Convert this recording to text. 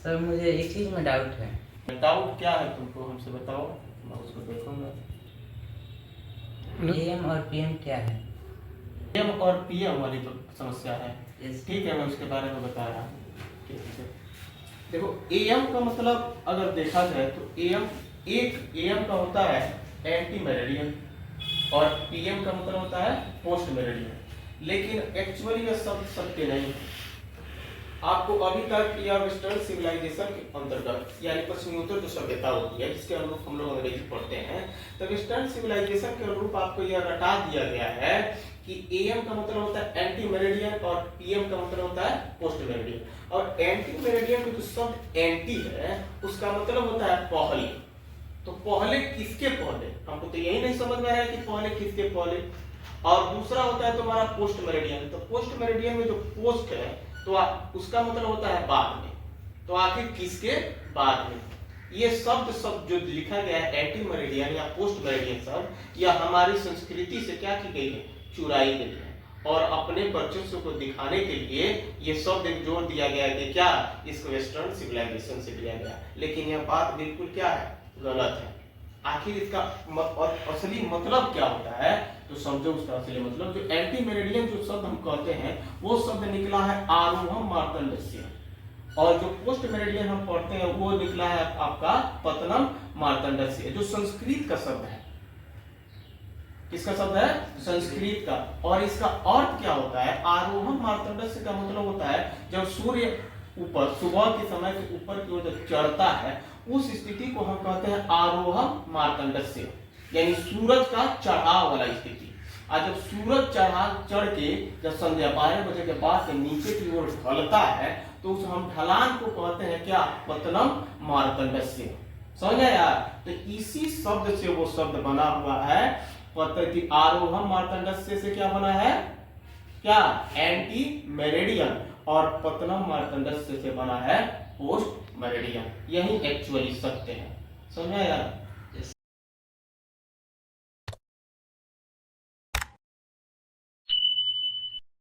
Sir मुझे एक चीज में डाउट है। डाउट क्या है तुमको, हमसे बताओ, मैं उसको देखूंगा। एएम और पीएम क्या है? एम और पीएम वाली तो समस्या है, Yes. ठीक है, मैं उसके बारे में बता रहा हूँ। ठीक है, देखो एएम का मतलब अगर देखा जाए तो एएम का होता है एंटी मेरिडियन और पीएम का मतलब होता है पोस्ट मेरिडियन, लेकिन एक्चुअली यह शब्द सत्य नहीं है। आपको अभी तक या वेस्टर्न सिविलाइजेशन के अंतर्गत यानी पश्चिमोत्तर जो सभ्यता होती है जिसके अनुरूप हम लोग अंग्रेजी पढ़ते हैं, तो वेस्टर्न सिविलाइजेशन के अनुरूप आपको यह रटा दिया गया है कि एएम का मतलब होता है एंटी मेरिडियन और पीएम का मतलब होता है पोस्ट मेरिडियन। और एंटी मेरिडियन में जो शब्द एंटी है उसका मतलब होता है पहले। तो पहले किसके पहले, हमको तो यही नहीं समझ में आ रहा है कि पहले किसके पहले। और दूसरा होता है तुम्हारा पोस्ट मेरिडियन। तो पोस्ट मेरिडियन में जो पोस्ट है तो उसका मतलब होता है बाद में। तो आखिर किसके बाद में, ये शब्द जो लिखा गया है एंटी मेरिडियन या पोस्ट मेरिडियन शब्द, यह हमारी संस्कृति से क्या की गई है, चुराई गई है। और अपने वर्चस्व को दिखाने के लिए ये शब्द एक जोड़ दिया गया कि क्या इसको वेस्टर्न सिविलाइजेशन से लिया गया, लेकिन यह बात बिल्कुल क्या है, गलत है। आखिर इसका असली मतलब क्या होता है, तो समझो उसका असली मतलब। जो एंटी मेरिडियन जो शब्द हम कहते हैं वो शब्द निकला है आरोहम मार्तंड से, और जो पोस्ट मेरिडियन हम पढ़ते हैं वो निकला है आपका पतनम मार्तंड से, जो संस्कृत का शब्द है। किसका शब्द है, संस्कृत का। और इसका अर्थ क्या होता है, आरोहम मार्तंड से का मतलब होता है जब सूर्य ऊपर सुबह के समय से ऊपर की ओर जब चढ़ता है उस स्थिति को हम कहते हैं आरोहम मार्तंडस्य, यानी सूरज का चढ़ाव वाला स्थिति। और जब सूरज चढ़ के जब संध्या 12 बजे के बाद से नीचे की ओर ढलता है तो उस हम ढलान को कहते हैं क्या, पतनम मार्तंडस्य। समझा यार। तो इसी शब्द से वो शब्द बना हुआ है पद्धति आरोहम मार्तंडस्य से क्या बना है, क्या, एंटी मेरिडियन, और पतनम मार्तंडस्य से बना है पोस्ट मेरिडियन। यही एक्चुअली सत्य है। समझा यार।